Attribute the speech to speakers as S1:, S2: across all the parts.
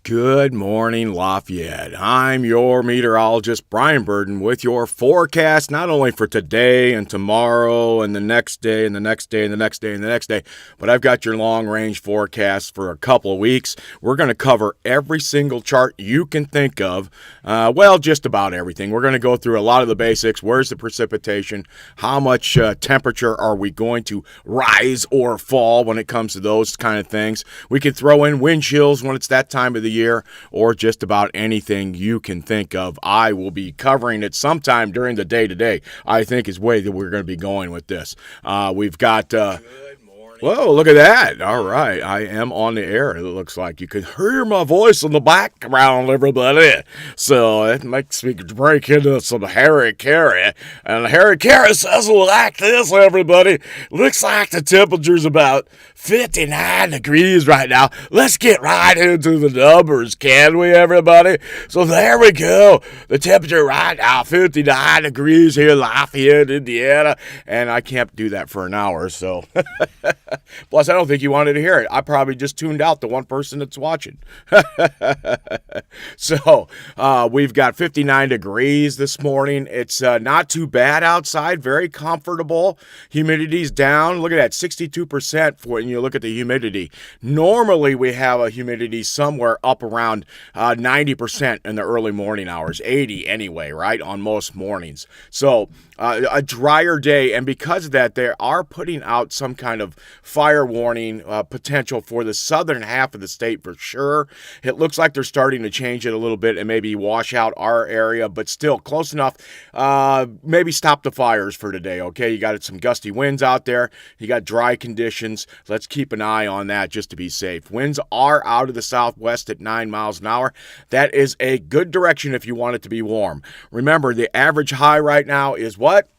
S1: Good morning, Lafayette. I'm your meteorologist, Brian Burden, with your forecast not only for today and tomorrow and the next day and the next day and the next day and the next day, but I've got your long-range forecast for a couple of weeks. We're going to cover every single chart you can think of, just about everything. We're going to go through a lot of the basics. Where's the precipitation? How much temperature are we going to rise or fall when it comes to those kind of things? We can throw in wind chills when it's that time of the year, or just about anything you can think of. I will be covering it sometime during the day today, I think is the way that we're going to be going with this. We've got... Whoa, look at that. All right. I am on the air. It looks like you can hear my voice in the background, everybody. So it makes me break into some Harry Carey. And Harry Carey says like this, everybody. Looks like the temperature's about 59 degrees right now. Let's get right into the numbers, can we, everybody? So there we go. The temperature right now, 59 degrees here in Lafayette, Indiana. And I can't do that for an hour, so... Plus, I don't think you wanted to hear it. I probably just tuned out the one person that's watching. So, we've got 59 degrees this morning. It's not too bad outside. Very comfortable. Humidity's down. Look at that, 62% when you look at the humidity. Normally, we have a humidity somewhere up around 90% in the early morning hours. 80 anyway, right, on most mornings. So, a drier day, and because of that, they are putting out some kind of fire warning potential for the southern half of the state for sure. It looks like they're starting to change it a little bit and maybe wash out our area, but still close enough. Maybe stop the fires for today, okay? You got some gusty winds out there. You got dry conditions. Let's keep an eye on that just to be safe. Winds are out of the southwest at 9 miles an hour. That is a good direction if you want it to be warm. Remember, the average high right now is what?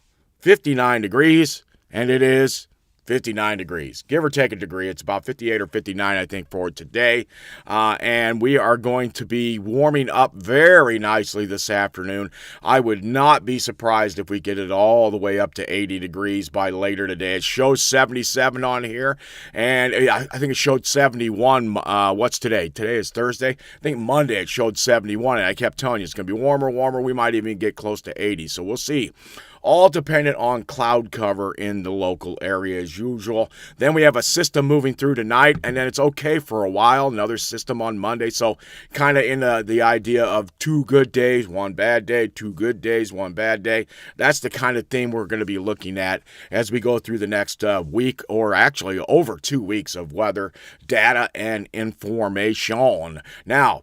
S1: 59 degrees, and it is 59 degrees, give or take a degree. It's about 58 or 59, I think, for today. And we are going to be warming up very nicely this afternoon. I would not be surprised if we get it all the way up to 80 degrees by later today. It shows 77 on here, and I think it showed 71. What's today? Today is Thursday. I think Monday it showed 71, and I kept telling you it's going to be warmer. We might even get close to 80, so we'll see. All dependent on cloud cover in the local area as usual. Then we have a system moving through tonight, and then it's okay for a while. Another system on Monday. So kind of in the idea of 2 good days, 1 bad day, 2 good days, 1 bad day. That's the kind of thing we're going to be looking at as we go through the next week, or actually over 2 weeks of weather data and information. Now,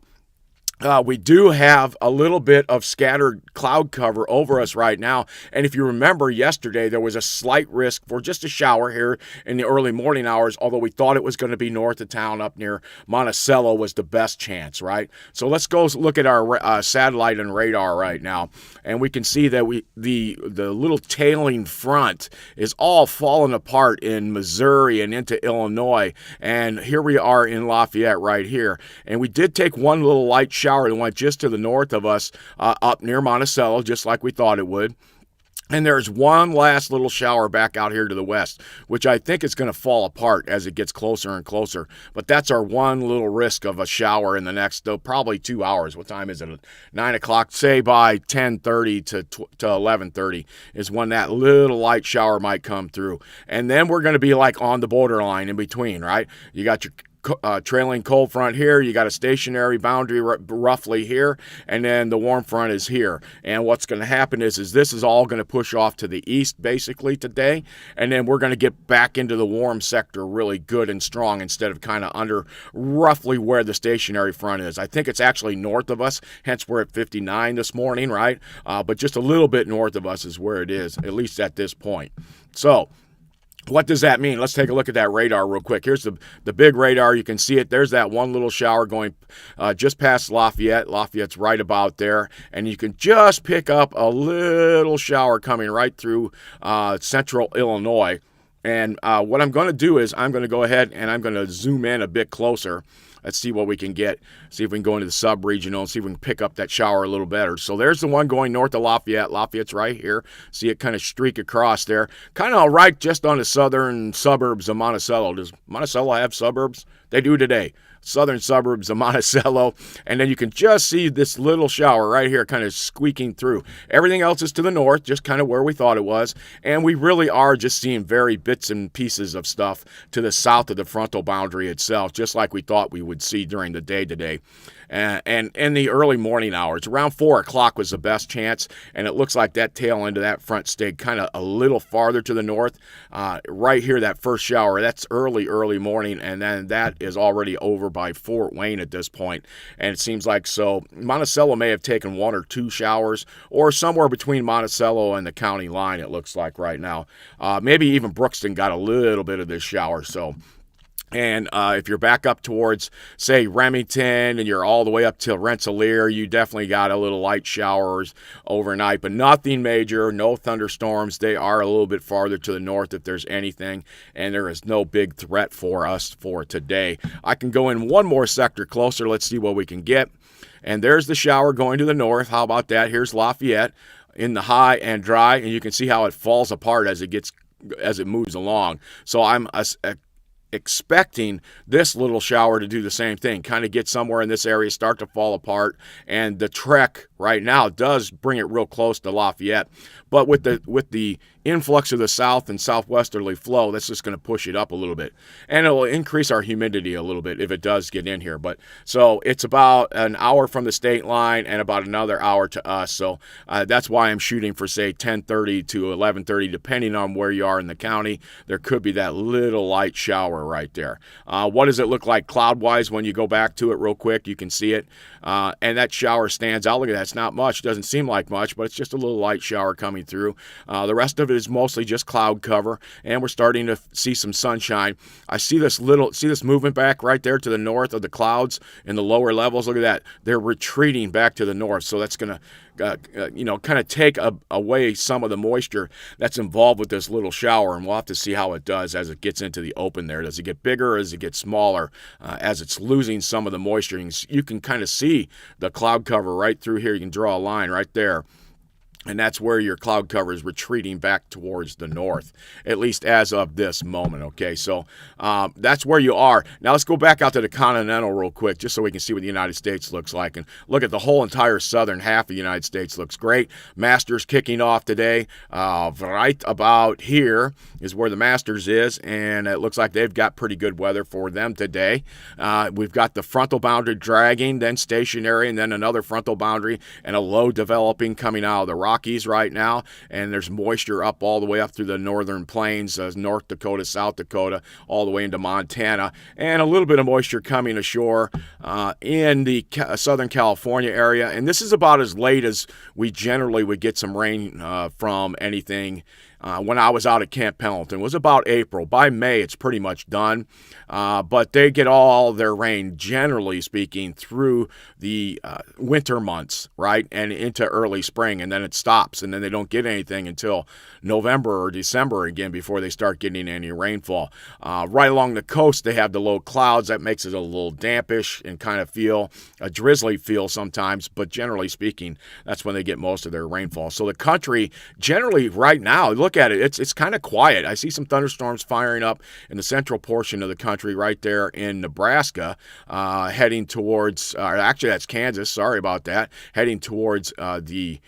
S1: we do have a little bit of scattered cloud cover over us right now. And if you remember yesterday, there was a slight risk for just a shower here in the early morning hours, although we thought it was going to be north of town up near Monticello was the best chance, right? So let's go look at our satellite and radar right now. And we can see that the little tailing front is all falling apart in Missouri and into Illinois. And here we are in Lafayette right here. And we did take one little light shower that went just to the north of us up near Monticello, just like we thought it would. And there's one last little shower back out here to the west, which I think is going to fall apart as it gets closer and closer. But that's our one little risk of a shower in the next, probably 2 hours. What time is it? 9 o'clock. Say by 10:30 to 11:30 is when that little light shower might come through. And then we're going to be like on the borderline in between, right? You got your trailing cold front here, you got a stationary boundary roughly here, and then the warm front is here. And what's going to happen is this is all going to push off to the east basically today, and then we're going to get back into the warm sector really good and strong instead of kind of under roughly where the stationary front is. I think it's actually north of us, hence we're at 59 this morning, right? But just a little bit north of us is where it is, at least at this point. So what does that mean? Let's take a look at that radar real quick. Here's the big radar. You can see it. There's that one little shower going just past Lafayette. Lafayette's right about there. And you can just pick up a little shower coming right through central Illinois. And what I'm going to do is I'm going to go ahead and I'm going to zoom in a bit closer. Let's see what we can get. See if we can go into the sub-regional and see if we can pick up that shower a little better. So there's the one going north of Lafayette. Lafayette's right here. See it kind of streak across there. Kind of right just on the southern suburbs of Monticello. Does Monticello have suburbs? They do today. southern suburbs of Monticello, and then you can just see this little shower right here kind of squeaking through. Everything else is to the north, just kind of where we thought it was, and we really are just seeing very bits and pieces of stuff to the south of the frontal boundary itself, just like we thought we would see during the day today. And in the early morning hours, around 4 o'clock was the best chance, and it looks like that tail end of that front stayed kind of a little farther to the north. Right here, that first shower, that's early morning, and then that is already over by Fort Wayne at this point, and it seems like so Monticello may have taken 1 or 2 showers, or somewhere between Monticello and the county line, it looks like right now. Maybe even Brookston got a little bit of this shower, so... And if you're back up towards, say, Remington, and you're all the way up to Rensselaer, you definitely got a little light showers overnight, but nothing major, no thunderstorms. They are a little bit farther to the north if there's anything, and there is no big threat for us for today. I can go in one more sector closer. Let's see what we can get. And there's the shower going to the north. How about that? Here's Lafayette in the high and dry, and you can see how it falls apart as it moves along. So I'm expecting this little shower to do the same thing, kind of get somewhere in this area, start to fall apart, and the trek right now does bring it real close to Lafayette. But with the influx of the south and southwesterly flow, that's just going to push it up a little bit, and it will increase our humidity a little bit if it does get in here. But so it's about an hour from the state line and about another hour to us. So that's why I'm shooting for, say, 10:30 to 11:30, depending on where you are in the county. There could be that little light shower right there. What does it look like cloud-wise when you go back to it real quick? You can see it, and that shower stands out. Look at that. It's not much. Doesn't seem like much, but it's just a little light shower coming through. The rest of it is mostly just cloud cover, and we're starting to see some sunshine. I see this movement back right there to the north of the clouds in the lower levels. Look at that. They're retreating back to the north, so that's going to kind of take away some of the moisture that's involved with this little shower, and we'll have to see how it does as it gets into the open there. Does it get bigger or does it get smaller as it's losing some of the moisture? You can kind of see the cloud cover right through here. You can draw a line right there. And that's where your cloud cover is retreating back towards the north, at least as of this moment, okay? So that's where you are. Now let's go back out to the continental real quick, just so we can see what the United States looks like. And look at the whole entire southern half of the United States looks great. Masters kicking off today. Right about here is where the Masters is, and it looks like they've got pretty good weather for them today. We've got the frontal boundary dragging, then stationary, and then another frontal boundary, and a low developing coming out of the Rockies right now, and there's moisture up all the way up through the northern plains, North Dakota, South Dakota, all the way into Montana, and a little bit of moisture coming ashore in the Southern California area. And this is about as late as we generally would get some rain from anything. When I was out at Camp Pendleton, it was about April. By May, it's pretty much done. But they get all their rain, generally speaking, through the winter months, right, and into early spring, and then it stops, and then they don't get anything until November or December again before they start getting any rainfall. Right along the coast, they have the low clouds. That makes it a little dampish and kind of feel a drizzly feel sometimes, but generally speaking, that's when they get most of their rainfall. So the country, generally right now, look at it, it's kind of quiet. I see some thunderstorms firing up in the central portion of the country right there in Nebraska, heading towards, actually that's Kansas, sorry about that, heading towards the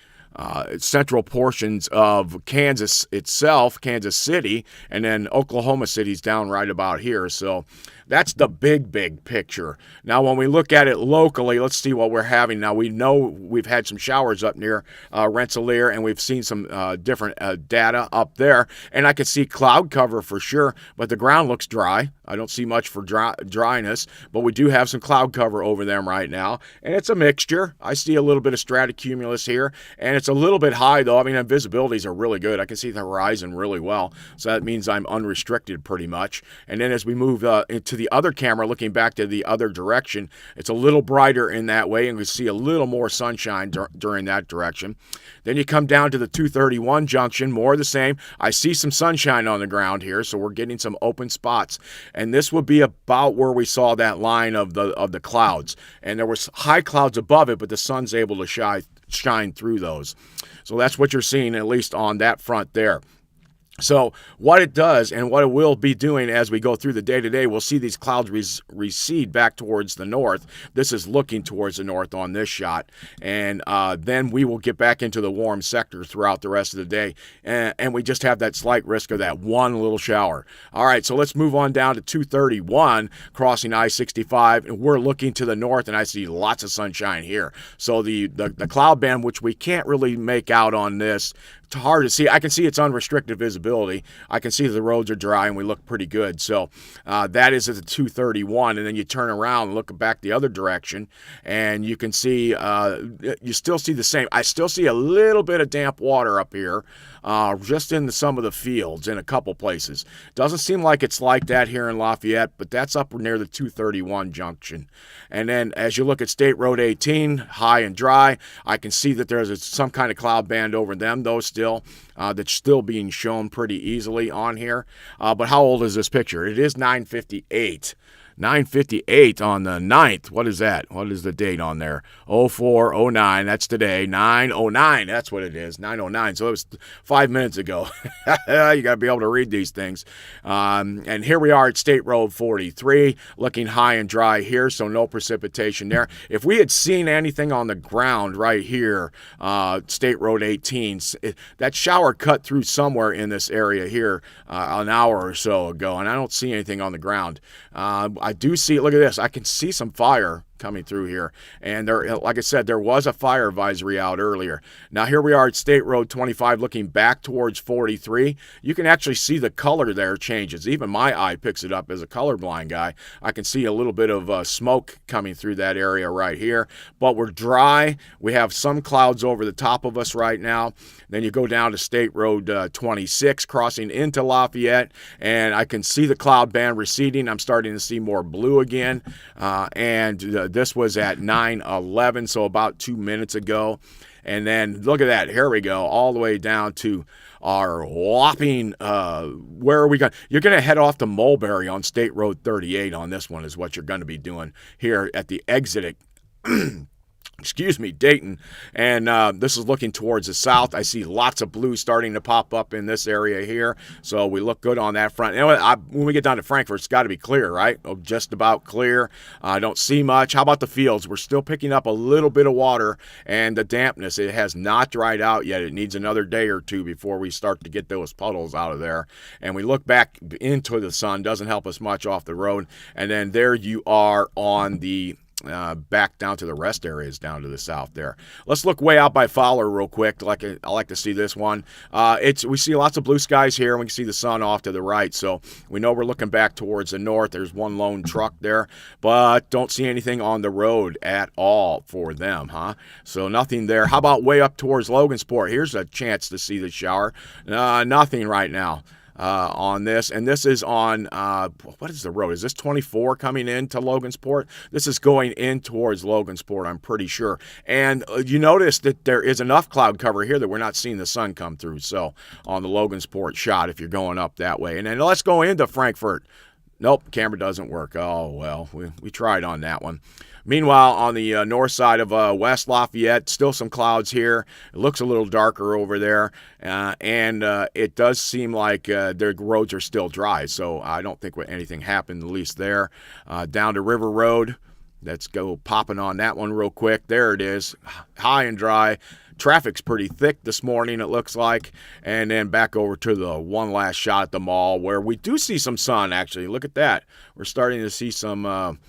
S1: central portions of Kansas itself, Kansas City, and then Oklahoma City's down right about here. So that's the big picture. Now, when we look at it locally, let's see what we're having. Now, we know we've had some showers up near Rensselaer, and we've seen some different data up there. And I could see cloud cover for sure, but the ground looks dry. I don't see much for dryness, but we do have some cloud cover over them right now. And it's a mixture. I see a little bit of stratocumulus here, and it's a little bit high, though. I mean, visibilities are really good. I can see the horizon really well, so that means I'm unrestricted pretty much. And then as we move into the other camera, looking back to the other direction, it's a little brighter in that way, and we see a little more sunshine during that direction. Then you come down to the 231 junction, more of the same. I see some sunshine on the ground here, so we're getting some open spots. And this would be about where we saw that line of the clouds. And there was high clouds above it, but the sun's able to shine through those. So that's what you're seeing, at least on that front there. So what it does and what it will be doing as we go through the day today, we'll see these clouds recede back towards the north. This is looking towards the north on this shot. And then we will get back into the warm sector throughout the rest of the day. And we just have that slight risk of that one little shower. All right, so let's move on down to 231, crossing I-65. And we're looking to the north, and I see lots of sunshine here. So the cloud band, which we can't really make out on this, it's hard to see. I can see it's unrestricted visibility. I can see the roads are dry and we look pretty good. So that is at the 231. And then you turn around and look back the other direction, and you can see you still see the same. I still see a little bit of damp water up here, just in some of the fields in a couple places. Doesn't seem like it's like that here in Lafayette, but that's up near the 231 junction. And then as you look at State Road 18, high and dry, I can see that there's some kind of cloud band over them, though, still. That's still being shown pretty easily on here. But how old is this picture? It is 9:58. 9:58 on the 9th. What is that? What is the date on there? 0409. That's today. 9:09. That's what it is. 9:09. So it was 5 minutes ago. You got to be able to read these things. And here we are at State Road 43, looking high and dry here, so no precipitation there. If we had seen anything on the ground right here, State Road 18, that shower cut through somewhere in this area here an hour or so ago, and I don't see anything on the ground. I do see, look at this, I can see some fire coming through here. And there, like I said, there was a fire advisory out earlier. Now here we are at State Road 25 looking back towards 43. You can actually see the color there changes. Even my eye picks it up as a colorblind guy. I can see a little bit of smoke coming through that area right here. But we're dry. We have some clouds over the top of us right now. Then you go down to State Road 26 crossing into Lafayette, and I can see the cloud band receding. I'm starting to see more blue again. This was at 9:11, so about 2 minutes ago. And then look at that. Here we go, all the way down to our whopping, where are we going? You're going to head off to Mulberry on State Road 38 on this one is what you're going to be doing here at the exit. Excuse me, Dayton. And this is looking towards the south. I see lots of blue starting to pop up in this area here. So we look good on that front. You know what, when we get down to Frankfort, it's got to be clear, right? Oh, just about clear. I don't see much. How about the fields? We're still picking up a little bit of water, and the dampness, it has not dried out yet. It needs another day or two before we start to get those puddles out of there. And we look back into the sun. Doesn't help us much off the road. And then there you are on the back down to the rest areas down to the south there. Let's look way out by Fowler real quick. I like to see this one. We see lots of blue skies here, and we can see the sun off to the right. So we know we're looking back towards the north. There's one lone truck there, but don't see anything on the road at all for them, huh? So nothing there. How about way up towards Logansport? Here's a chance to see the shower. Nothing right now. On this, and this is on what is the road? Is this 24 coming into Logansport? This is going in towards Logansport, I'm pretty sure. And you notice that there is enough cloud cover here that we're not seeing the sun come through. So on the Logansport shot, if you're going up that way, and then let's go into Frankfort. Nope, camera doesn't work. Oh well, we tried on that one. Meanwhile, on the north side of West Lafayette, still some clouds here. It looks a little darker over there, and it does seem like their roads are still dry, so I don't think anything happened, at least there. Down to River Road. Let's go popping on that one real quick. There it is, high and dry. Traffic's pretty thick this morning, it looks like. And then back over to the one last shot at the mall where we do see some sun, actually. Look at that. We're starting to see some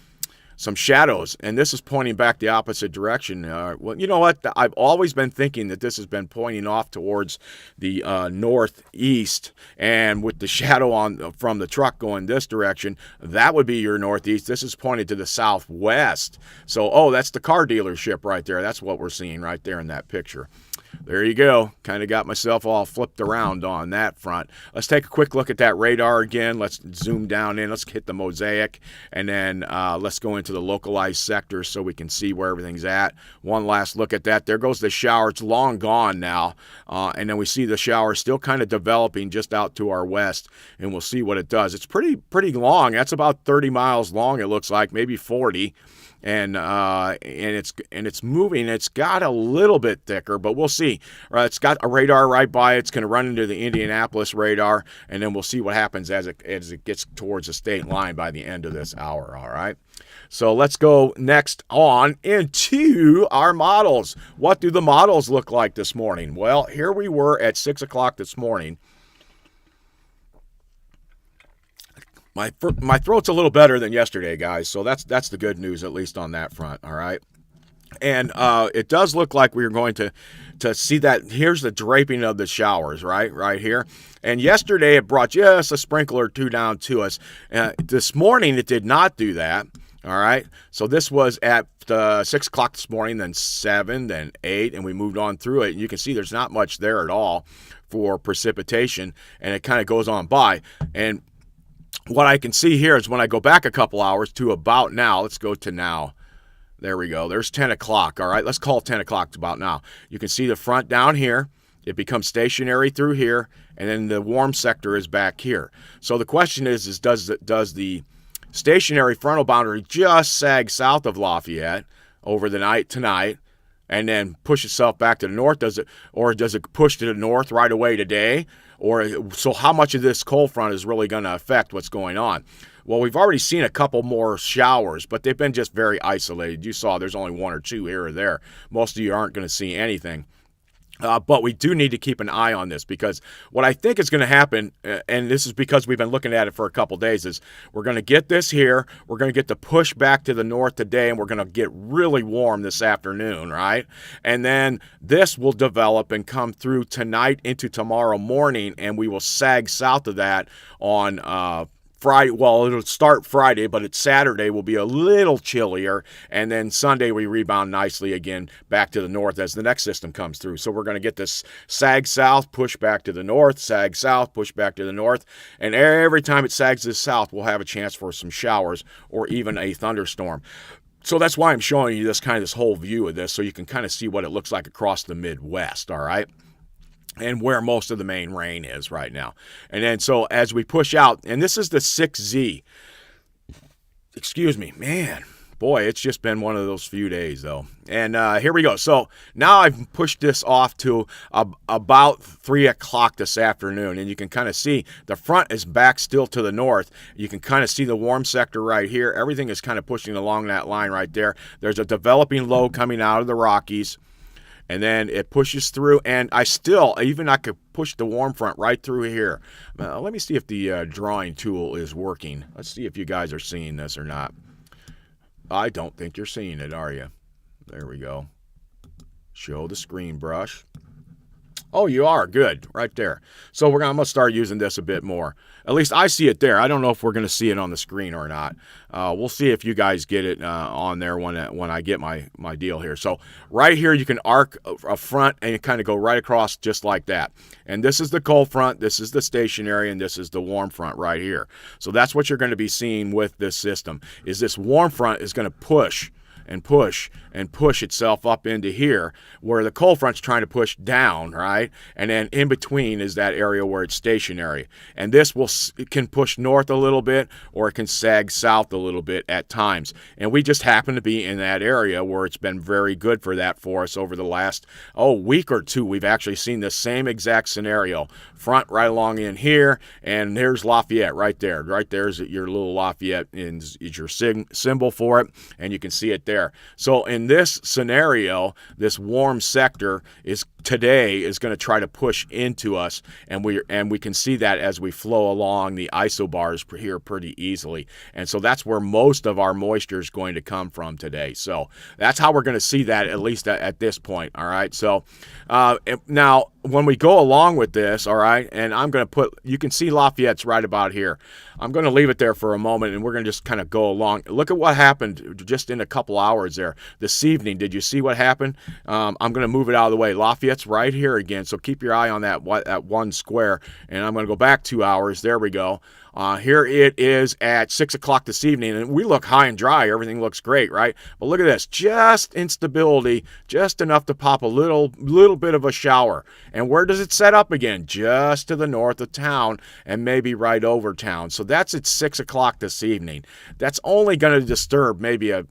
S1: shadows, and this is pointing back the opposite direction. Well, you know what? I've always been thinking that this has been pointing off towards the northeast, and with the shadow from the truck going this direction, that would be your northeast. This is pointed to the southwest. So, that's the car dealership right there. That's what we're seeing right there in that picture. There you go. Kind of got myself all flipped around on that front. Let's take a quick look at that radar again. Let's zoom down in. Let's hit the mosaic. And then let's go into the localized sector so we can see where everything's at. One last look at that. There goes the shower. It's long gone now. And then we see the shower still kind of developing just out to our west. And we'll see what it does. It's pretty long. That's about 30 miles long, it looks like, maybe 40. it's moving. It's got a little bit thicker, but we'll see. It's got a radar right by it. It's going to run into the Indianapolis radar, and then we'll see what happens as it gets towards the state line by the end of this hour. All right. So let's go next on into our models. What do the models look like this morning? Well, here we were at 6 o'clock this morning. My throat's a little better than yesterday, guys. So that's the good news, at least on that front. All right. And it does look like we're going to see that. Here's the draping of the showers, right here. And yesterday it brought just a sprinkle or two down to us. This morning it did not do that. All right. So this was at 6 o'clock this morning, then 7, then 8, and we moved on through it. And you can see there's not much there at all for precipitation, and it kind of goes on by. And what I can see here is when I go back a couple hours to about now, let's go to now. There we go. There's 10 o'clock. All right. Let's call 10 o'clock to about now. You can see the front down here. It becomes stationary through here, and then the warm sector is back here. So the question is does the stationary frontal boundary just sag south of Lafayette over the night tonight and then push itself back to the north? Does it push to the north right away today? So how much of this cold front is really going to affect what's going on? Well, we've already seen a couple more showers, but they've been just very isolated. You saw there's only one or two here or there. Most of you aren't going to see anything. But we do need to keep an eye on this, because what I think is going to happen, and this is because we've been looking at it for a couple days, is we're going to get this here. We're going to get the push back to the north today, and we're going to get really warm this afternoon, right? And then this will develop and come through tonight into tomorrow morning, and we will sag south of that on Friday. Well, it'll start Friday, but it's Saturday will be a little chillier, and then Sunday we rebound nicely again back to the north as the next system comes through. So we're going to get this sag south, push back to the north, sag south, push back to the north, and every time it sags to the south, we'll have a chance for some showers or even a thunderstorm. So that's why I'm showing you this whole view of this, so you can kind of see what it looks like across the Midwest, all right? And where most of the main rain is right now. And then so as we push out, and this is the 6Z. Excuse me, man. Boy, it's just been one of those few days, though. And here we go. So now I've pushed this off to about 3 o'clock this afternoon. And you can kind of see the front is back still to the north. You can kind of see the warm sector right here. Everything is kind of pushing along that line right there. There's a developing low coming out of the Rockies. And then it pushes through, and I could push the warm front right through here. Let me see if the drawing tool is working. Let's see if you guys are seeing this or not. I don't think you're seeing it, are you? There we go. Show the screen brush. Oh, you are. Good. Right there. So I'm going to start using this a bit more. At least I see it there. I don't know if we're going to see it on the screen or not. We'll see if you guys get it on there when I get my deal here. So right here, you can arc a front and you kind of go right across just like that. And this is the cold front. This is the stationary, and this is the warm front right here. So that's what you're going to be seeing with this system, is this warm front is going to push and push and push itself up into here, where the cold front's trying to push down, right? And then in between is that area where it's stationary. And this it can push north a little bit, or it can sag south a little bit at times. And we just happen to be in that area where it's been very good for that for us over the last week or two. We've actually seen the same exact scenario. Front right along in here, and there's Lafayette right there. Right there's your little Lafayette is your symbol for it, and you can see it there. So in this scenario, this warm sector today is going to try to push into us, and we can see that as we flow along the isobars here pretty easily. And so that's where most of our moisture is going to come from today. So that's how we're going to see that, at least at this point. All right. So now when we go along with this, all right, and I'm going to you can see Lafayette's right about here. I'm going to leave it there for a moment, and we're going to just kind of go along. Look at what happened just in a couple hours there this evening. Did you see what happened? I'm going to move it out of the way. Lafayette's right here again, so keep your eye on that one square, and I'm going to go back 2 hours. There we go. Here it is at 6 o'clock this evening, and we look high and dry. Everything looks great, right? But look at this, just instability, just enough to pop a little bit of a shower. And where does it set up again? Just to the north of town and maybe right over town. So that's at 6 o'clock this evening. That's only going to disturb maybe a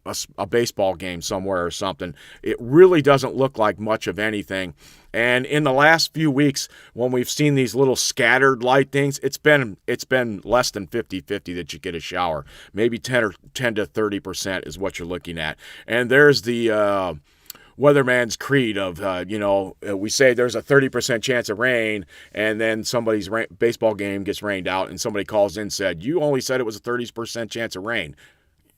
S1: baseball game somewhere or something. It really doesn't look like much of anything. And in the last few weeks, when we've seen these little scattered light things, it's been less than 50-50 that you get a shower. Maybe 10 to 30% is what you're looking at. And there's the weatherman's creed of, we say there's a 30% chance of rain, and then somebody's baseball game gets rained out, and somebody calls in and said, you only said it was a 30% chance of rain.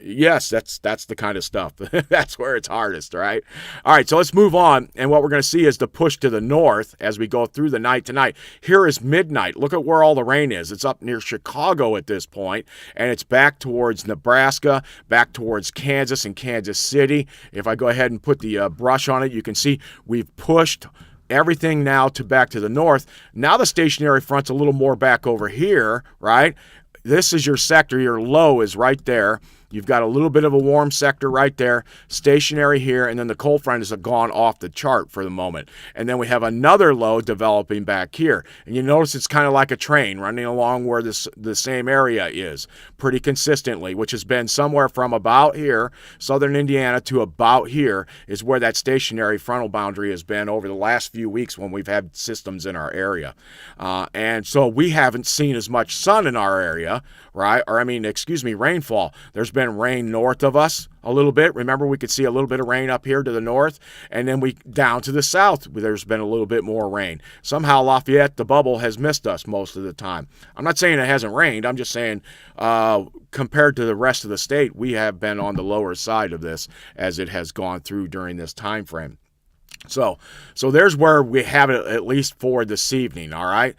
S1: Yes, that's the kind of stuff. That's where it's hardest, right? All right, so let's move on. And what we're going to see is the push to the north as we go through the night tonight. Here is midnight. Look at where all the rain is. It's up near Chicago at this point, and it's back towards Nebraska, back towards Kansas and Kansas City. If I go ahead and put the brush on it, you can see we've pushed everything now back to the north. Now the stationary front's a little more back over here, right? This is your sector. Your low is right there. You've got a little bit of a warm sector right there, stationary here, and then the cold front has gone off the chart for the moment. And then we have another low developing back here. And you notice it's kind of like a train running along where the same area is pretty consistently, which has been somewhere from about here, southern Indiana, to about here is where that stationary frontal boundary has been over the last few weeks when we've had systems in our area. And so we haven't seen as much sun in our area, right? Rainfall. There's been rain north of us a little bit. Remember, we could see a little bit of rain up here to the north, and then down to the south, there's been a little bit more rain. Somehow Lafayette, the bubble, has missed us most of the time. I'm not saying it hasn't rained. I'm just saying compared to the rest of the state, we have been on the lower side of this as it has gone through during this time frame. So there's where we have it, at least for this evening, all right?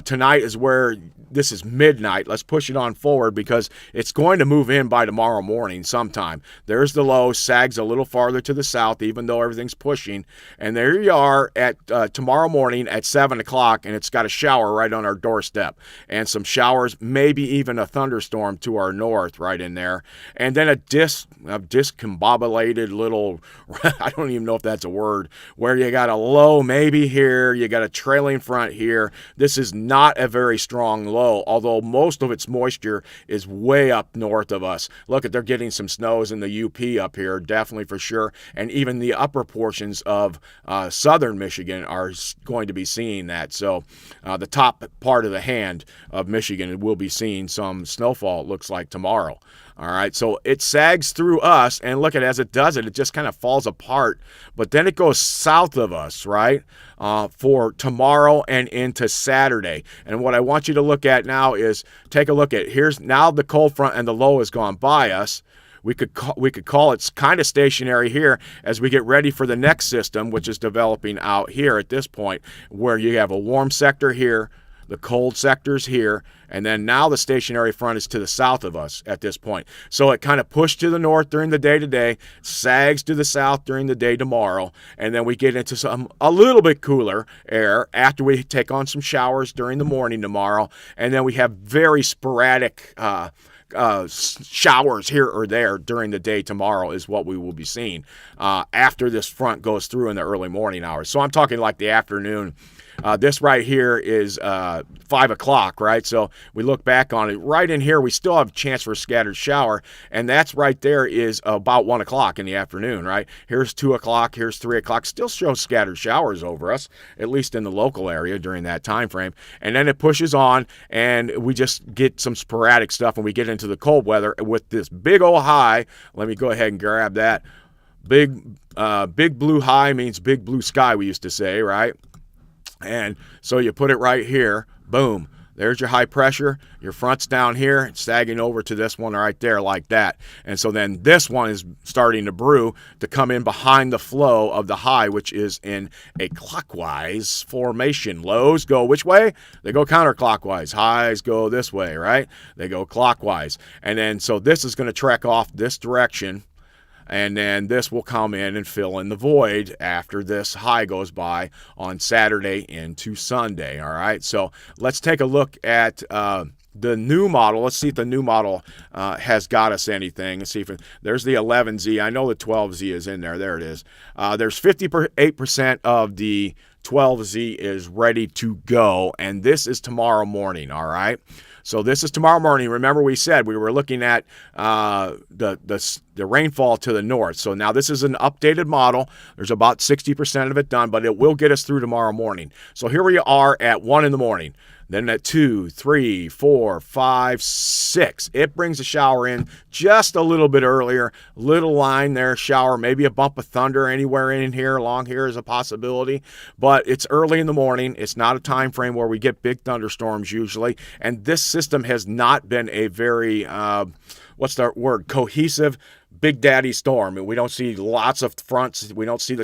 S1: Tonight is where this is midnight. Let's push it on forward because it's going to move in by tomorrow morning sometime. There's the low, sags a little farther to the south, even though everything's pushing. And there you are at tomorrow morning at 7 o'clock, and it's got a shower right on our doorstep. And some showers, maybe even a thunderstorm to our north right in there. And then a discombobulated little, I don't even know if that's a word, where you got a low maybe here, you got a trailing front here. This is not a very strong low, although most of its moisture is way up north of us. Look, they're getting some snows in the UP up here, definitely for sure, and even the upper portions of southern Michigan are going to be seeing that. So the top part of the hand of Michigan will be seeing some snowfall, it looks like, tomorrow. All right, so it sags through us, and look at as it does it, it just kind of falls apart. But then it goes south of us, right, for tomorrow and into Saturday. And what I want you to look at now is take a look at here's now the cold front and the low has gone by us. We could call it kind of stationary here as we get ready for the next system, which is developing out here at this point, where you have a warm sector here, the cold sector's here, and then now the stationary front is to the south of us at this point. So it kind of pushed to the north during the day today, sags to the south during the day tomorrow, and then we get into a little bit cooler air after we take on some showers during the morning tomorrow, and then we have very sporadic showers here or there during the day tomorrow is what we will be seeing after this front goes through in the early morning hours. So I'm talking like the afternoon. This right here is 5 o'clock, right? So we look back on it. Right in here, we still have a chance for a scattered shower, and that's right there is about 1 o'clock in the afternoon, right? Here's 2 o'clock, here's 3 o'clock. Still shows scattered showers over us, at least in the local area during that time frame. And then it pushes on, and we just get some sporadic stuff, and we get into the cold weather with this big old high. Let me go ahead and grab that. Big blue high means big blue sky, we used to say, right? And so you put it right here, boom, there's your high pressure, your front's down here, it's sagging over to this one right there like that. And so then this one is starting to brew to come in behind the flow of the high, which is in a clockwise formation. Lows go which way? They go counterclockwise. Highs go this way, right? They go clockwise. And then so this is going to trek off this direction, and then this will come in and fill in the void after this high goes by on Saturday into Sunday, all right? So let's take a look at The new model, let's see if the new model has got us anything. Let's see if there's the 11Z. I know the 12Z is in there. There it is. There's 58% of the 12Z is ready to go, and this is tomorrow morning, all right? So this is tomorrow morning. Remember, we said we were looking at the rainfall to the north. So now this is an updated model. There's about 60% of it done, but it will get us through tomorrow morning. So here we are at 1 in the morning. Then at 2, 3, 4, 5, 6, it brings a shower in just a little bit earlier. Little line there, shower, maybe a bump of thunder anywhere in here. Along here is a possibility, but it's early in the morning. It's not a time frame where we get big thunderstorms usually, and this system has not been a very, cohesive Big Daddy storm. And we don't see lots of fronts. We don't see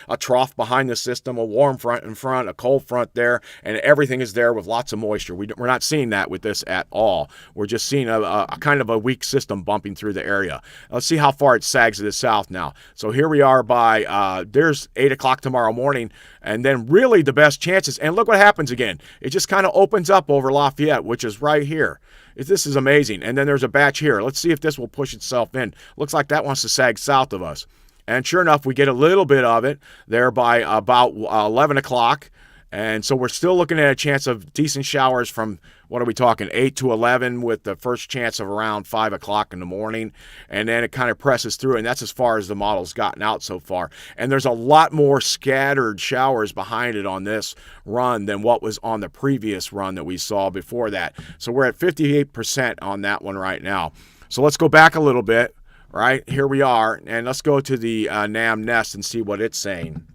S1: a trough behind the system, a warm front in front, a cold front there, and everything is there with lots of moisture. We're not seeing that with this at all. We're just seeing a kind of a weak system bumping through the area. Let's see how far it sags to the south now. So here we are by, there's 8 o'clock tomorrow morning, and then really the best chances, and look what happens again. It just kind of opens up over Lafayette, which is right here. This is amazing. And then there's a batch here. Let's see if this will push itself in. Looks like that wants to sag south of us. And sure enough, we get a little bit of it there by about 11 o'clock. And so we're still looking at a chance of decent showers from, what are we talking, 8 to 11 with the first chance of around 5 o'clock in the morning. And then it kind of presses through, and that's as far as the model's gotten out so far. And there's a lot more scattered showers behind it on this run than what was on the previous run that we saw before that. So we're at 58% on that one right now. So let's go back a little bit, right? Here we are, and let's go to the NAM Nest and see what it's saying.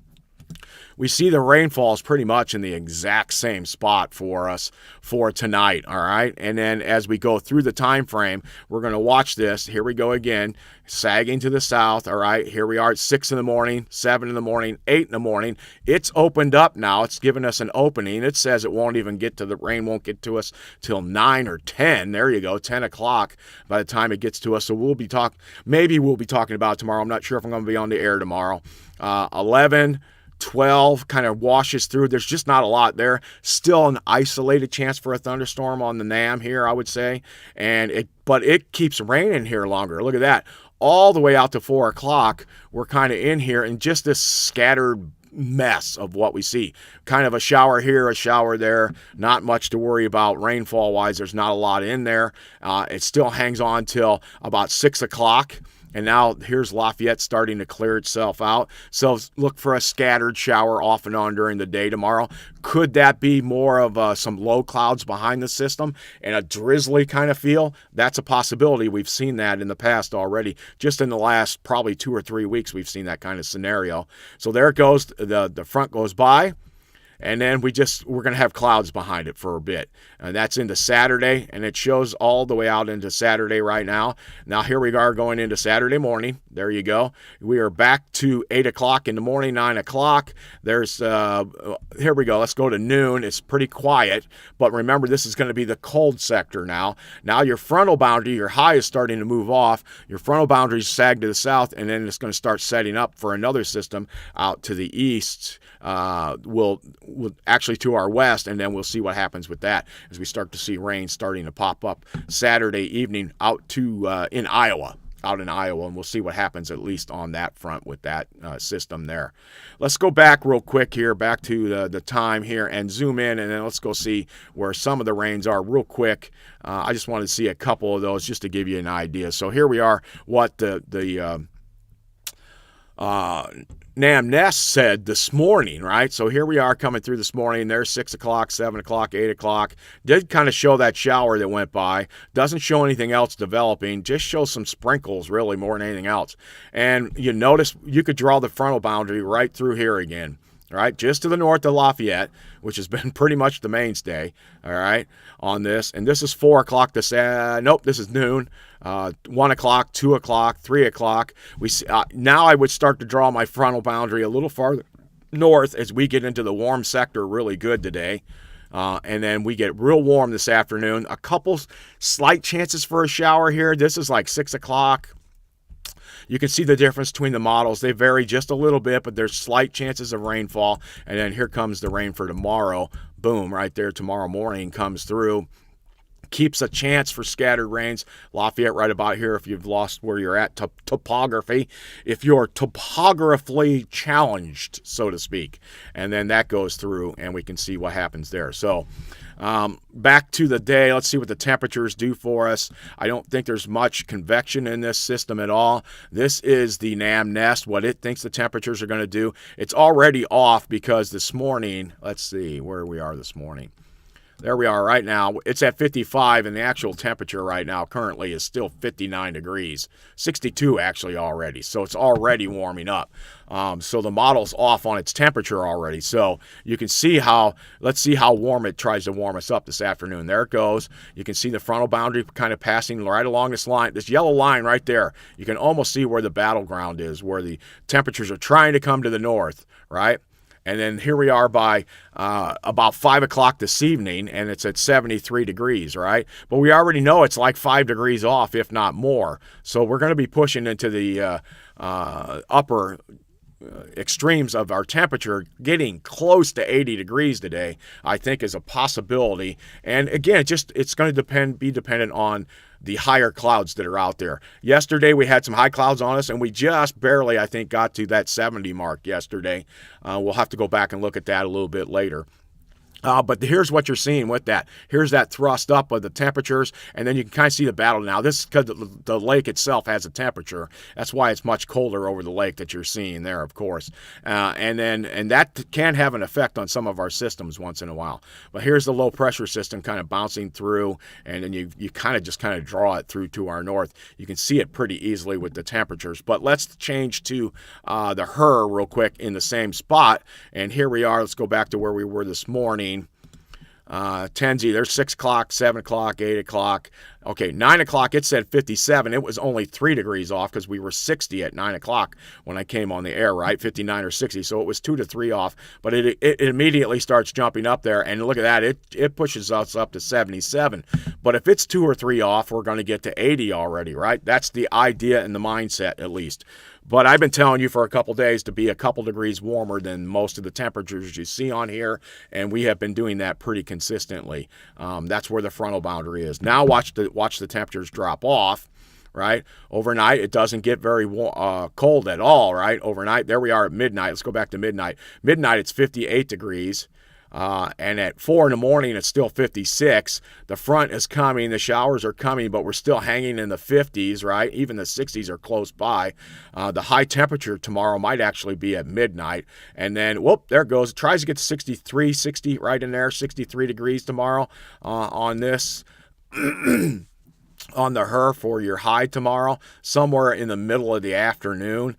S1: We see the rainfall is pretty much in the exact same spot for us for tonight, all right? And then as we go through the time frame, we're going to watch this. Here we go again, sagging to the south, all right? Here we are at 6 in the morning, 7 in the morning, 8 in the morning. It's opened up now. It's given us an opening. It says it won't even get to the rain, won't get to us till 9 or 10. There you go, 10 o'clock by the time it gets to us. So maybe we'll be talking about it tomorrow. I'm not sure if I'm going to be on the air tomorrow. 11, 12 kind of washes through. There's just not a lot there. Still an isolated chance for a thunderstorm on the NAM here, I would say. But it keeps raining here longer. Look at that. All the way out to 4 o'clock, we're kind of in here in just this scattered mess of what we see. Kind of a shower here, a shower there. Not much to worry about rainfall wise. There's not a lot in there. It still hangs on till about 6 o'clock. And now here's Lafayette starting to clear itself out. So look for a scattered shower off and on during the day tomorrow. Could that be more of some low clouds behind the system and a drizzly kind of feel? That's a possibility. We've seen that in the past already. Just in the last probably 2 or 3 weeks, we've seen that kind of scenario. So there it goes. The front goes by. And then we're going to have clouds behind it for a bit. And that's into Saturday, and it shows all the way out into Saturday right now. Now here we are going into Saturday morning. There you go. We are back to 8 o'clock in the morning, 9 o'clock. There's, here we go. Let's go to noon. It's pretty quiet, but remember this is going to be the cold sector now. Now your frontal boundary, your high is starting to move off. Your frontal boundaries sag to the south, and then it's going to start setting up for another system out to the east. Will actually to our west, and then we'll see what happens with that as we start to see rain starting to pop up Saturday evening out in Iowa, and we'll see what happens at least on that front with that system there. Let's go back real quick here, back to the time here and zoom in, and then let's go see where some of the rains are real quick. I just wanted to see a couple of those just to give you an idea. So here we are, what the NAM Nest said this morning, right? So here we are coming through this morning. There's 6 o'clock, 7 o'clock, 8 o'clock. Did kind of show that shower that went by. Doesn't show anything else developing. Just shows some sprinkles, really, more than anything else. And you notice you could draw the frontal boundary right through here again. All right, just to the north of Lafayette, which has been pretty much the mainstay, all right, on this. And this is 4 o'clock. This is noon. 1 o'clock, 2 o'clock, 3 o'clock. Now I would start to draw my frontal boundary a little farther north as we get into the warm sector really good today. And then we get real warm this afternoon. A couple slight chances for a shower here. This is like 6 o'clock. You can see the difference between the models. They vary just a little bit, but there's slight chances of rainfall. And then here comes the rain for tomorrow. Boom, right there. Tomorrow morning comes through. keeps a chance for scattered rains. Lafayette right about here if you've lost where you're at, topography. If you're topographically challenged, so to speak. And then that goes through and we can see what happens there. So back to the day, let's see what the temperatures do for us. I don't think there's much convection in this system at all. This is the NAM nest, what it thinks the temperatures are going to do. It's already off because this morning, let's see where we are this morning. There we are right now. It's at 55, and the actual temperature right now currently is still 59 degrees. 62 actually already, so it's already warming up. So the model's off on its temperature already. So you can see how, let's see how warm it tries to warm us up this afternoon. There it goes. You can see the frontal boundary kind of passing right along this line, this yellow line right there. You can almost see where the battleground is, where the temperatures are trying to come to the north, right? And then here we are by about 5 o'clock this evening, and it's at 73 degrees, right? But we already know it's like 5 degrees off, if not more. So we're going to be pushing into the upper extremes of our temperature. Getting close to 80 degrees today, I think, is a possibility. And again, it's going to be dependent on the higher clouds that are out there. Yesterday, we had some high clouds on us, and we just barely, I think, got to that 70 mark yesterday. We'll have to go back and look at that a little bit later. But here's what you're seeing with that. Here's that thrust up of the temperatures, and then you can kind of see the battle now. This is because the lake itself has a temperature. That's why it's much colder over the lake that you're seeing there, of course. And that can have an effect on some of our systems once in a while. But here's the low pressure system kind of bouncing through, and then you kind of draw it through to our north. You can see it pretty easily with the temperatures. But let's change to the HER real quick in the same spot. And here we are. Let's go back to where we were this morning. Tenzi, there's 6 o'clock, 7 o'clock, 8 o'clock. Okay, 9 o'clock, it said 57. It was only 3 degrees off because we were 60 at 9 o'clock when I came on the air, right? 59 or 60. So it was 2 to 3 off. But it immediately starts jumping up there. And look at that. It pushes us up to 77. But if it's 2 or 3 off, we're going to get to 80 already, right? That's the idea and the mindset, at least. But I've been telling you for a couple days to be a couple degrees warmer than most of the temperatures you see on here, and we have been doing that pretty consistently. That's where the frontal boundary is. Now watch the temperatures drop off, right? Overnight, it doesn't get very cold at all, right? Overnight, there we are at midnight. Let's go back to midnight. Midnight, it's 58 degrees. And at 4 in the morning, it's still 56. The front is coming. The showers are coming, but we're still hanging in the 50s, right? Even the 60s are close by. The high temperature tomorrow might actually be at midnight. And then, whoop, there it goes. It tries to get to 63, 60 right in there, 63 degrees tomorrow on this. On the HER for your high tomorrow, somewhere in the middle of the afternoon,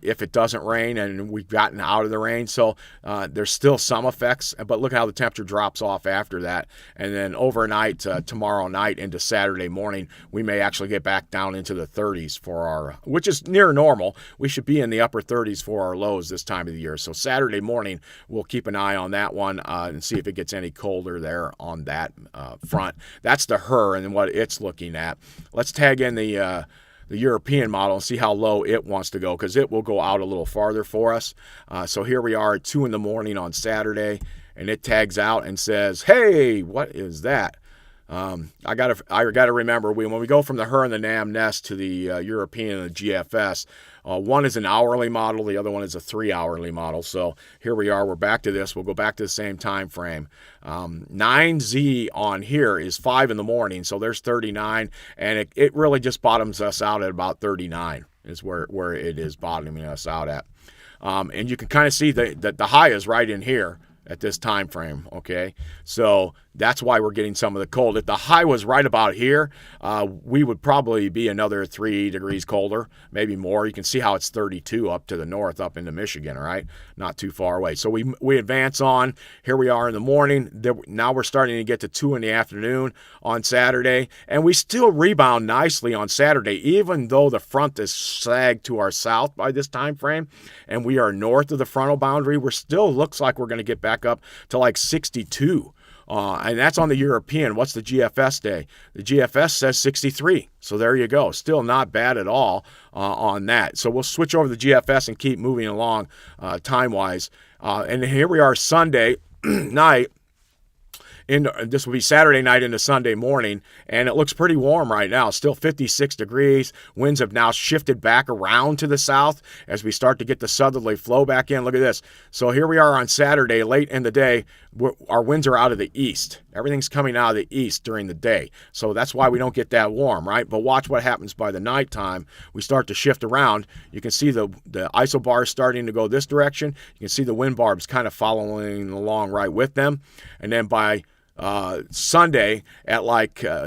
S1: if it doesn't rain, and we've gotten out of the rain. So there's still some effects, but look how the temperature drops off after that. And then overnight, tomorrow night into Saturday morning, we may actually get back down into the 30s for our, which is near normal. We should be in the upper 30s for our lows this time of the year. So Saturday morning, we'll keep an eye on that one and see if it gets any colder there on that front. That's the HER and what it's looking at. Let's tag in the European model and see how low it wants to go, because it will go out a little farther for us. So here we are at 2 in the morning on Saturday, and it tags out and says, hey, what is that? I gotta remember, when we go from the HER and the NAM nest to the European and the GFS, one is an hourly model, the other one is a 3-hourly model. So here we are, we're back to this. We'll go back to the same time frame. 9Z on here is 5 in the morning, so there's 39, and it really just bottoms us out at about 39 is where it is bottoming us out at. And you can kind of see that the high is right in here at this time frame, okay? So that's why we're getting some of the cold. If the high was right about here, we would probably be another 3 degrees colder, maybe more. You can see how it's 32 up to the north, up into Michigan, right? Not too far away. So we advance on. Here we are in the morning. Now we're starting to get to 2 in the afternoon on Saturday, and we still rebound nicely on Saturday, even though the front is sagged to our south by this time frame, and we are north of the frontal boundary. We're still looks like we're going to get back up to like 62. And that's on the European. What's the GFS day? The GFS says 63. So there you go. Still not bad at all on that. So we'll switch over to the GFS and keep moving along time-wise. And here we are Sunday night. this will be Saturday night into Sunday morning, and it looks pretty warm right now. Still 56 degrees. Winds have now shifted back around to the south as we start to get the southerly flow back in. Look at this. So here we are on Saturday, late in the day. Our winds are out of the east. Everything's coming out of the east during the day. So that's why we don't get that warm, right? But watch what happens by the nighttime. We start to shift around. You can see the isobars starting to go this direction. You can see the wind barbs kind of following along right with them. And then by Sunday at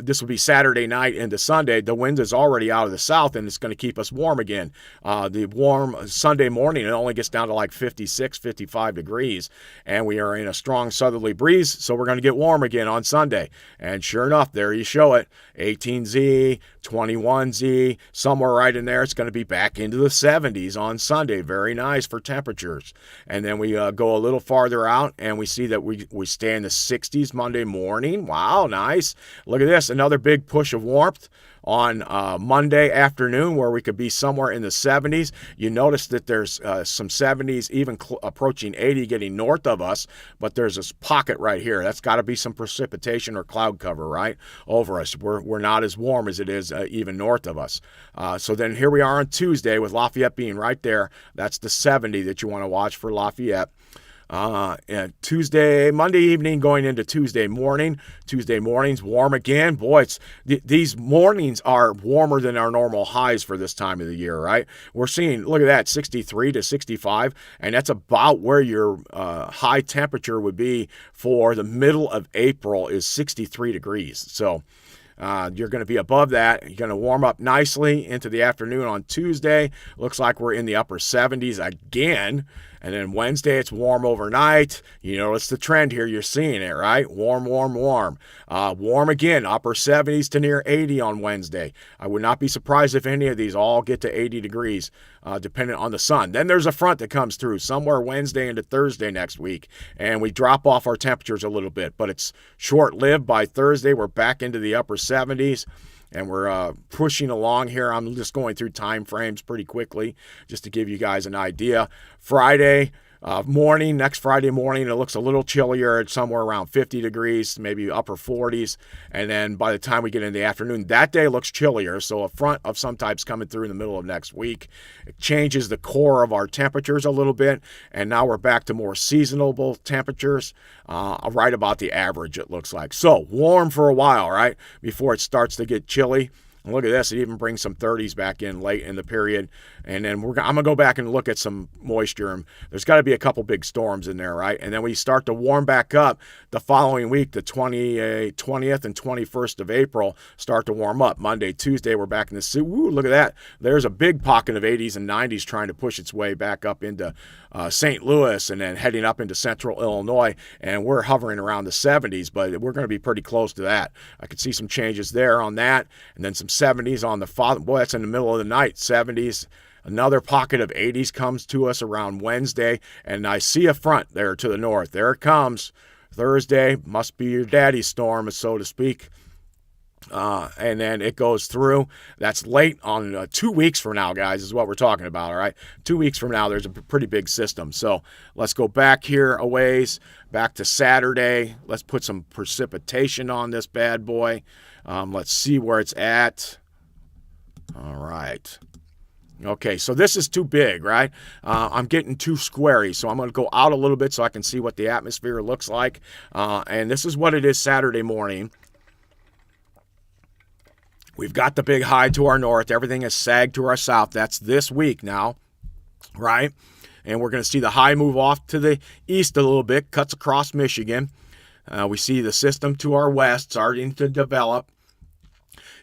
S1: this will be Saturday night into Sunday, the wind is already out of the south and it's going to keep us warm again. The warm Sunday morning, it only gets down to like 56, 55 degrees, and we are in a strong southerly breeze, so we're going to get warm again on Sunday. And sure enough, there you show it, 18Z, 21Z, somewhere right in there. It's going to be back into the 70s on Sunday. Very nice for temperatures. And then we go a little farther out and we see that we stay in the 60s Monday morning. Wow, nice. Look at this, another big push of warmth on Monday afternoon where we could be somewhere in the 70s. You notice that there's some 70s even approaching 80 getting north of us, but there's this pocket right here. That's got to be some precipitation or cloud cover, right, over us. We're not as warm as it is even north of us. So then here we are on Tuesday with Lafayette being right there. That's the 70 that you want to watch for Lafayette. Monday evening going into Tuesday morning. Tuesday morning's warm again. Boy, these mornings are warmer than our normal highs for this time of the year, right? We're seeing, look at that, 63 to 65, and that's about where your high temperature would be for the middle of April is 63 degrees. So you're going to be above that. You're going to warm up nicely into the afternoon on Tuesday. Looks like we're in the upper 70s again. And then Wednesday, it's warm overnight. You notice the trend here. You're seeing it, right? Warm, warm, warm. Warm again, upper 70s to near 80 on Wednesday. I would not be surprised if any of these all get to 80 degrees, depending on the sun. Then there's a front that comes through somewhere Wednesday into Thursday next week, and we drop off our temperatures a little bit. But it's short-lived. By Thursday, we're back into the upper 70s. And we're pushing along here. I'm just going through time frames pretty quickly just to give you guys an idea. Friday morning, next Friday morning, it looks a little chillier. It's somewhere around 50 degrees, maybe upper 40s. And then by the time we get in the afternoon, that day looks chillier. So a front of some type's coming through in the middle of next week. It changes the core of our temperatures a little bit. And now we're back to more seasonable temperatures, right about the average, it looks like. So warm for a while, right, before it starts to get chilly. And look at this, it even brings some 30s back in late in the period. And then I'm going to go back and look at some moisture. And there's got to be a couple big storms in there, right? And then we start to warm back up the following week, the 20th and 21st of April, start to warm up. Monday, Tuesday, we're back in the Ooh, look at that. There's a big pocket of 80s and 90s trying to push its way back up into St. Louis and then heading up into central Illinois. And we're hovering around the 70s, but we're going to be pretty close to that. I could see some changes there on that. And then some 70s on the boy, that's in the middle of the night, 70s. Another pocket of 80s comes to us around Wednesday, and I see a front there to the north. There it comes. Thursday must be your daddy's storm, so to speak. And then it goes through. That's late on 2 weeks from now, guys, is what we're talking about, all right? 2 weeks from now, there's a pretty big system. So let's go back here a ways, back to Saturday. Let's put some precipitation on this bad boy. Let's see where it's at. All right. Okay, so this is too big, right? I'm getting too squarey, so I'm going to go out a little bit so I can see what the atmosphere looks like. And this is what it is Saturday morning. We've got the big high to our north. Everything is sagged to our south. That's this week now, right? And we're going to see the high move off to the east a little bit, cuts across Michigan. We see the system to our west starting to develop.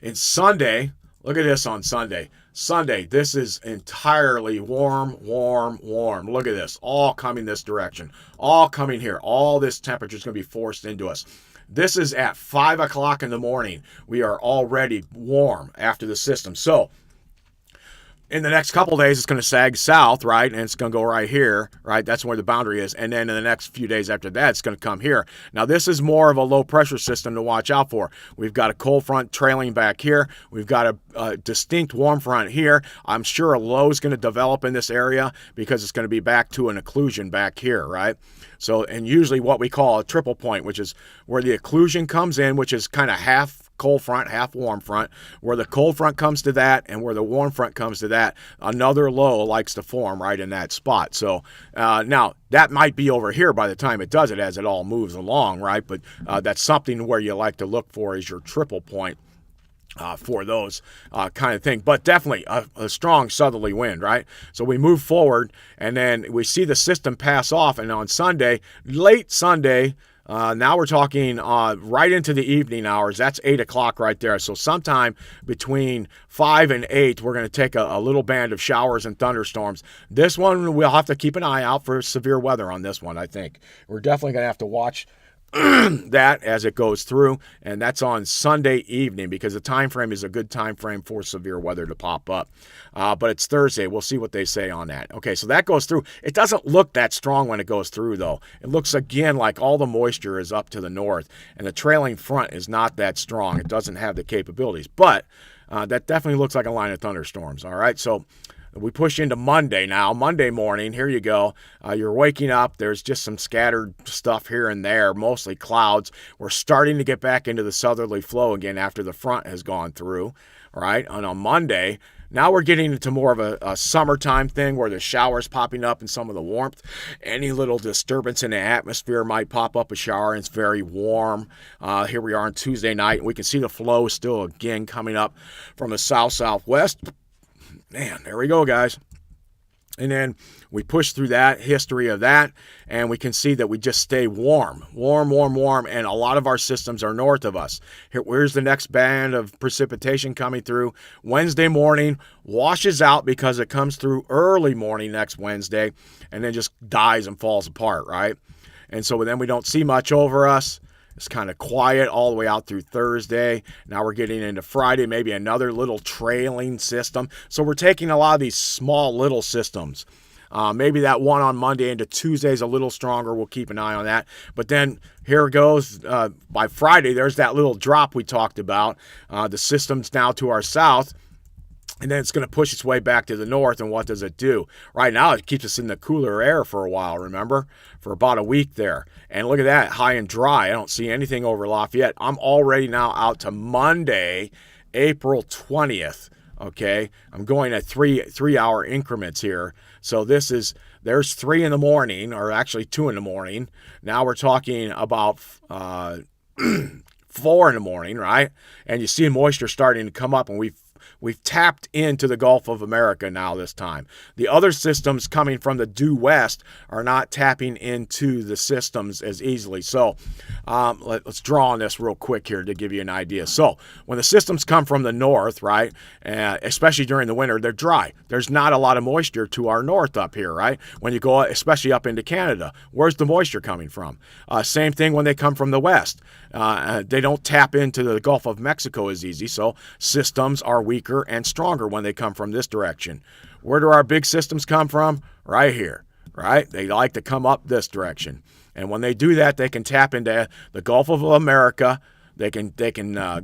S1: And Sunday, look at this on Sunday. Sunday, this is entirely warm, warm, warm. Look at this, all coming this direction, all coming here. All this temperature is going to be forced into us. This is at 5 o'clock in the morning. We are already warm after the system. So in the next couple of days, it's going to sag south, right? And it's going to go right here, right? That's where the boundary is. And then in the next few days after that, it's going to come here. Now, this is more of a low pressure system to watch out for. We've got a cold front trailing back here. We've got a distinct warm front here. I'm sure a low is going to develop in this area because it's going to be back to an occlusion back here, right? So, and usually what we call a triple point, which is where the occlusion comes in, which is kind of half cold front, half warm front. Where the cold front comes to that and where the warm front comes to that, another low likes to form right in that spot. So now that might be over here by the time it does it as it all moves along, right? But that's something where you like to look for is your triple point. For those kind of thing, but definitely a strong southerly wind, right? So we move forward, and then we see the system pass off, and on Sunday, late Sunday, now we're talking right into the evening hours. That's 8 o'clock right there. So sometime between 5 and 8, we're going to take a little band of showers and thunderstorms. This one, we'll have to keep an eye out for severe weather on this one, I think. We're definitely going to have to watch that as it goes through, and that's on Sunday evening because the time frame is a good time frame for severe weather to pop up. But it's Thursday. We'll see what they say on that. Okay, so that goes through. It doesn't look that strong when it goes through, though. It looks, again, like all the moisture is up to the north, and the trailing front is not that strong. It doesn't have the capabilities, but that definitely looks like a line of thunderstorms, all right? So we push into Monday now. Monday morning, here you go. You're waking up. There's just some scattered stuff here and there, mostly clouds. We're starting to get back into the southerly flow again after the front has gone through, right? And on Monday, now we're getting into more of a summertime thing where the showers popping up and some of the warmth. Any little disturbance in the atmosphere might pop up a shower, and it's very warm. Here we are on Tuesday night, and we can see the flow still again coming up from the south-southwest. Man, there we go, guys. And then we push through that, history of that, and we can see that we just stay warm, and a lot of our systems are north of us. Where's the next band of precipitation coming through? Wednesday morning, washes out because it comes through early morning next Wednesday, and then just dies and falls apart, right? And so then we don't see much over us. It's kind of quiet all the way out through Thursday. Now we're getting into Friday, maybe another little trailing system. So we're taking a lot of these small little systems. Maybe that one on Monday into Tuesday is a little stronger. We'll keep an eye on that. But then here it goes. By Friday, there's that little drop we talked about. The system's now to our south. And then it's going to push its way back to the north, and what does it do? Right now, it keeps us in the cooler air for a while, remember? For about a week there. And look at that, high and dry. I don't see anything over Lafayette. I'm already now out to Monday, April 20th, okay? I'm going at three-hour increments here. So there's 3 in the morning, or actually 2 in the morning. Now we're talking about 4 in the morning, right? And you see moisture starting to come up, and We've tapped into the Gulf of America now this time. The other systems coming from the due west are not tapping into the systems as easily. So let's draw on this real quick here to give you an idea. So when the systems come from the north, right, especially during the winter, they're dry. There's not a lot of moisture to our north up here, right? When you go, especially up into Canada, where's the moisture coming from? Same thing when they come from the west. They don't tap into the Gulf of Mexico as easy, so systems are weaker and stronger when they come from this direction. Where do our big systems come from? Right here, right? They like to come up this direction. And when they do that, they can tap into the Gulf of America. They can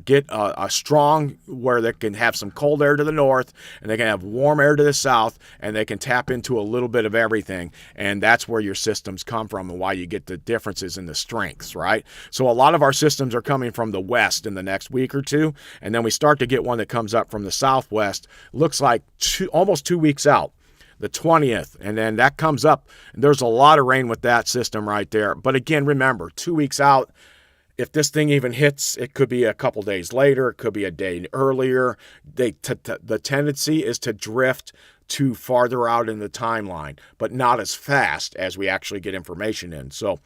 S1: get a strong where they can have some cold air to the north, and they can have warm air to the south, and they can tap into a little bit of everything. And that's where your systems come from and why you get the differences in the strengths, right? So a lot of our systems are coming from the west in the next week or two, and then we start to get one that comes up from the southwest. Looks like almost 2 weeks out, the 20th, and then that comes up, and there's a lot of rain with that system right there. But again, remember, 2 weeks out, if this thing even hits, it could be a couple days later. It could be a day earlier. The tendency is to drift to farther out in the timeline, but not as fast as we actually get information in. So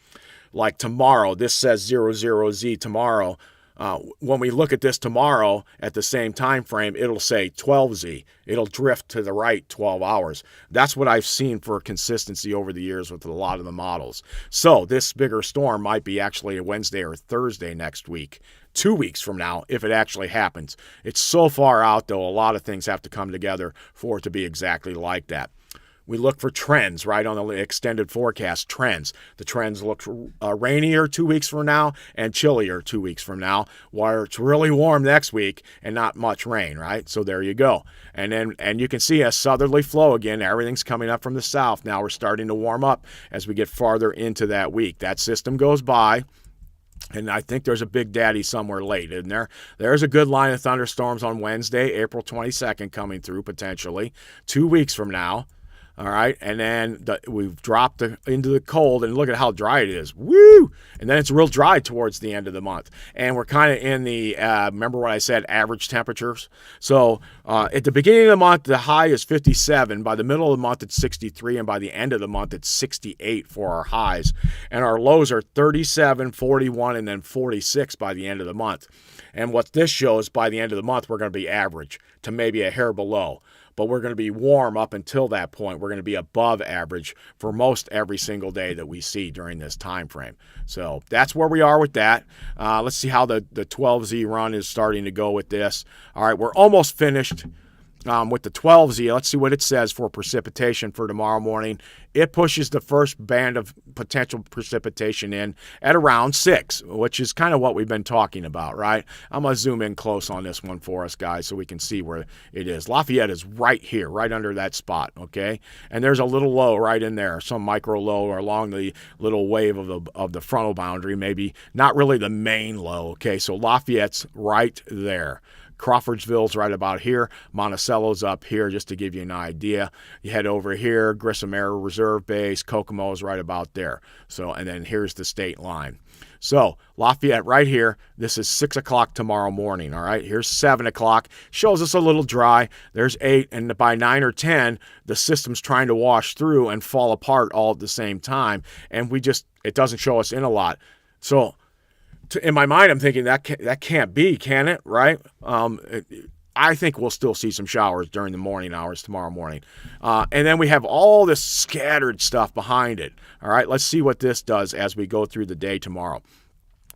S1: like tomorrow, this says 00Z tomorrow. When we look at this tomorrow at the same time frame, it'll say 12Z. It'll drift to the right 12 hours. That's what I've seen for consistency over the years with a lot of the models. So this bigger storm might be actually a Wednesday or Thursday next week, 2 weeks from now, if it actually happens. It's so far out, though, a lot of things have to come together for it to be exactly like that. We look for trends, right, on the extended forecast, trends. The trends look rainier 2 weeks from now and chillier 2 weeks from now, where it's really warm next week and not much rain, right? So there you go. And you can see a southerly flow again. Everything's coming up from the south. Now we're starting to warm up as we get farther into that week. That system goes by. And I think there's a Big Daddy somewhere late, isn't there? There's a good line of thunderstorms on Wednesday, April 22nd, coming through potentially 2 weeks from now. All right, and then we've dropped into the cold, and look at how dry it is. Woo! And then it's real dry towards the end of the month. And we're kind of in the, remember what I said, average temperatures? So at the beginning of the month, the high is 57. By the middle of the month, it's 63. And by the end of the month, it's 68 for our highs. And our lows are 37, 41, and then 46 by the end of the month. And what this shows, by the end of the month, we're going to be average to maybe a hair below. But we're going to be warm up until that point. We're going to be above average for most every single day that we see during this time frame. So that's where we are with that. Let's see how the 12Z run is starting to go with this. All right, we're almost finished with the 12Z. Let's see what it says for precipitation for tomorrow morning. It pushes the first band of potential precipitation in at around 6, which is kind of what we've been talking about, right? I'm going to zoom in close on this one for us, guys, so we can see where it is. Lafayette is right here, right under that spot, okay? And there's a little low right in there, some micro low or along the little wave of the frontal boundary, maybe not really the main low, okay? So Lafayette's right there. Crawfordsville's right about here. Monticello's up here, just to give you an idea. You head over here, Grissom Air Reserve Base, Kokomo's right about there. So, and then here's the state line. So Lafayette right here, this is 6 o'clock tomorrow morning, all right? Here's 7 o'clock, shows us a little dry. There's 8, and by 9 or 10, the system's trying to wash through and fall apart all at the same time, and it doesn't show us in a lot. So in my mind, I'm thinking that can't be, can it, right? I think we'll still see some showers during the morning hours tomorrow morning. And then we have all this scattered stuff behind it. All right, let's see what this does as we go through the day tomorrow.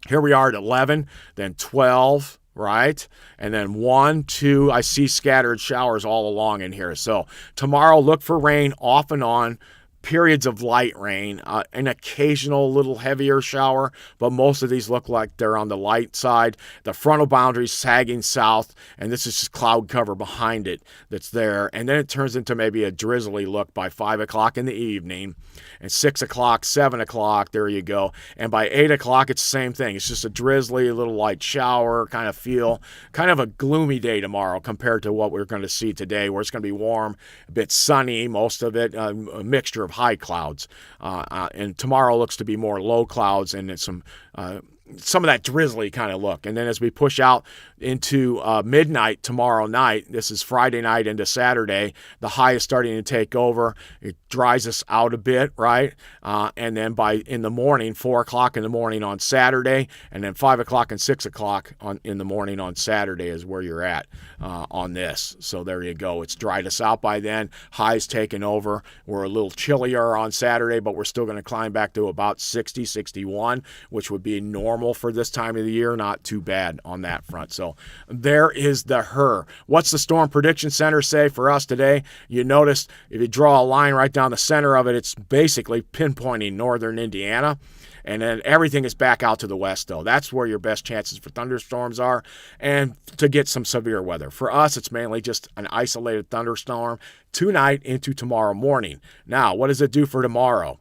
S1: Here we are at 11, then 12, right? And then 1, 2, I see scattered showers all along in here. So tomorrow, look for rain off and on. Periods of light rain, an occasional little heavier shower, but most of these look like they're on the light side. The frontal boundary sagging south, and this is just cloud cover behind it that's there. And then it turns into maybe a drizzly look by 5 o'clock in the evening, and 6 o'clock, 7 o'clock, there you go. And by 8 o'clock, it's the same thing. It's just a drizzly little light shower kind of feel, kind of a gloomy day tomorrow compared to what we're going to see today, where it's going to be warm, a bit sunny, most of it, a mixture of high clouds, and tomorrow looks to be more low clouds and some of that drizzly kind of look. And then as we push out into midnight tomorrow night, this is Friday night into Saturday, the high is starting to take over. It dries us out a bit, right? And then in the morning, 4 o'clock in the morning on Saturday, and then 5 o'clock and 6 o'clock in the morning on Saturday is where you're at on this. So there you go. It's dried us out by then. High's taken over. We're a little chillier on Saturday, but we're still going to climb back to about 60, 61, which would be normal for this time of the year. Not too bad on that front. So there is the HER. What's the Storm Prediction Center say for us today? You notice if you draw a line right down the center of it, it's basically pinpointing northern Indiana. And then everything is back out to the west, though. That's where your best chances for thunderstorms are and to get some severe weather. For us, it's mainly just an isolated thunderstorm tonight into tomorrow morning. Now, what does it do for tomorrow?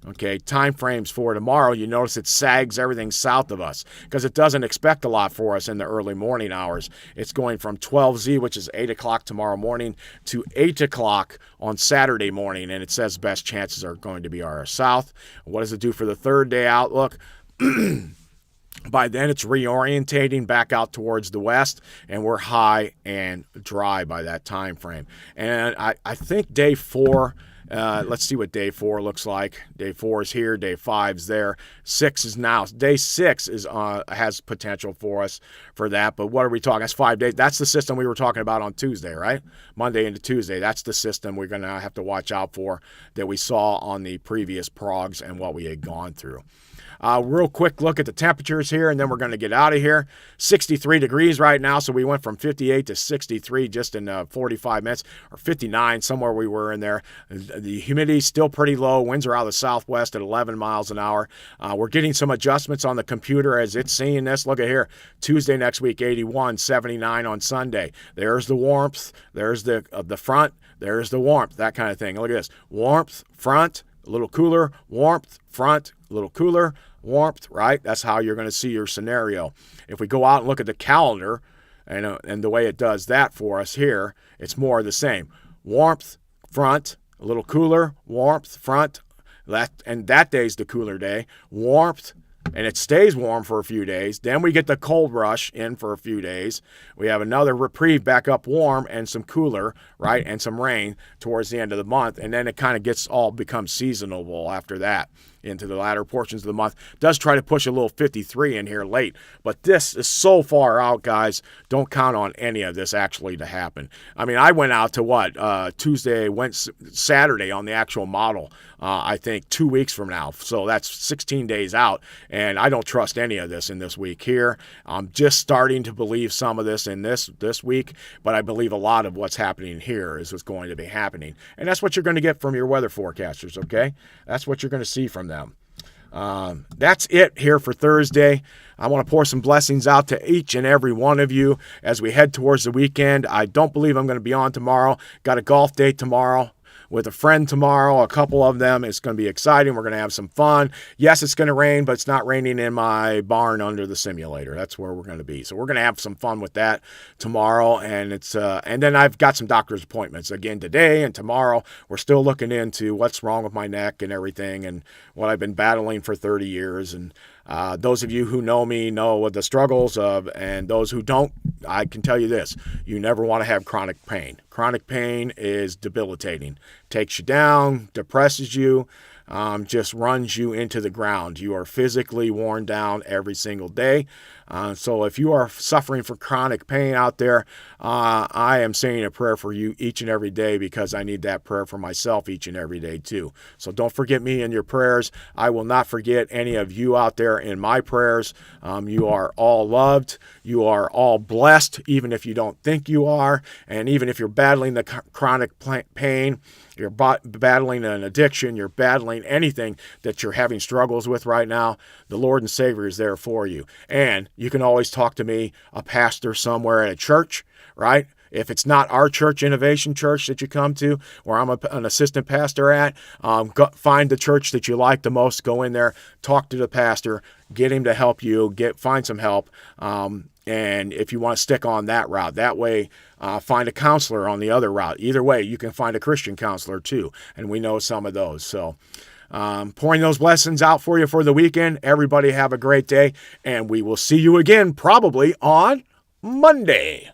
S1: Okay, time frames for tomorrow, you notice it sags everything south of us because it doesn't expect a lot for us in the early morning hours. It's going from 12Z, which is 8 o'clock tomorrow morning, to 8 o'clock on Saturday morning, and it says best chances are going to be our south. What does it do for the third day outlook? By then, it's reorientating back out towards the west, and we're high and dry by that time frame. And I think day 4 Let's see what day 4 looks like. Day 4 is here. Day 5 is there. 6 is now. Day 6 is has potential for us for that. But what are we talking? That's 5 days. That's the system we were talking about on Tuesday, right? Monday into Tuesday. That's the system we're going to have to watch out for that we saw on the previous progs and what we had gone through. Real quick look at the temperatures here, and then we're going to get out of here. 63 degrees right now, so we went from 58 to 63 just in 45 minutes, or 59, somewhere we were in there. The humidity is still pretty low. Winds are out of the southwest at 11 miles an hour. We're getting some adjustments on the computer as it's seeing this. Look at here. Tuesday next week, 81, 79 on Sunday. There's the warmth. There's the front. There's the warmth, that kind of thing. Look at this. Warmth, front, a little cooler, warmth, front, a little cooler, warmth, right? That's how you're going to see your scenario. If we go out and look at the calendar and the way it does that for us here, it's more of the same. Warmth, front, a little cooler, warmth, front, and that day's the cooler day. Warmth, and it stays warm for a few days. Then we get the cold rush in for a few days. We have another reprieve back up warm and some cooler, right, and some rain towards the end of the month. And then it kind of becomes seasonable after that into the latter portions of the month. Does try to push a little 53 in here late, but this is so far out, guys. Don't count on any of this actually to happen. I mean, I went out to Saturday on the actual model, I think 2 weeks from now. So that's 16 days out, and I don't trust any of this in this week here. I'm just starting to believe some of this in this week, but I believe a lot of what's happening here is what's going to be happening. And that's what you're going to get from your weather forecasters, okay? That's what you're going to see from them. That's it here for Thursday. I want to pour some blessings out to each and every one of you as we head towards the weekend. I don't believe I'm going to be on tomorrow. Got a golf date tomorrow with a friend tomorrow, a couple of them. It's going to be exciting. We're going to have some fun. Yes, it's going to rain, but it's not raining in my barn under the simulator. That's where we're going to be. So we're going to have some fun with that tomorrow. And and then I've got some doctor's appointments again today and tomorrow. We're still looking into what's wrong with my neck and everything and what I've been battling for 30 years. And those of you who know me know what the struggles of, and those who don't, I can tell you this: you never want to have chronic pain. Chronic pain is debilitating. Takes you down, depresses you, just runs you into the ground. You are physically worn down every single day. So if you are suffering from chronic pain out there, I am saying a prayer for you each and every day, because I need that prayer for myself each and every day too. So don't forget me in your prayers. I will not forget any of you out there in my prayers. You are all loved. You are all blessed, even if you don't think you are. And even if you're battling the chronic pain, you're battling an addiction, you're battling anything that you're having struggles with right now, the Lord and Savior is there for you. And you can always talk to me, a pastor somewhere at a church, right? If it's not our church, Innovation Church, that you come to, where I'm an assistant pastor at, find the church that you like the most, go in there, talk to the pastor, get him to help you, find some help. And if you want to stick on that route, that way, find a counselor on the other route. Either way, you can find a Christian counselor too, and we know some of those. So pouring those blessings out for you for the weekend. Everybody have a great day, and we will see you again probably on Monday.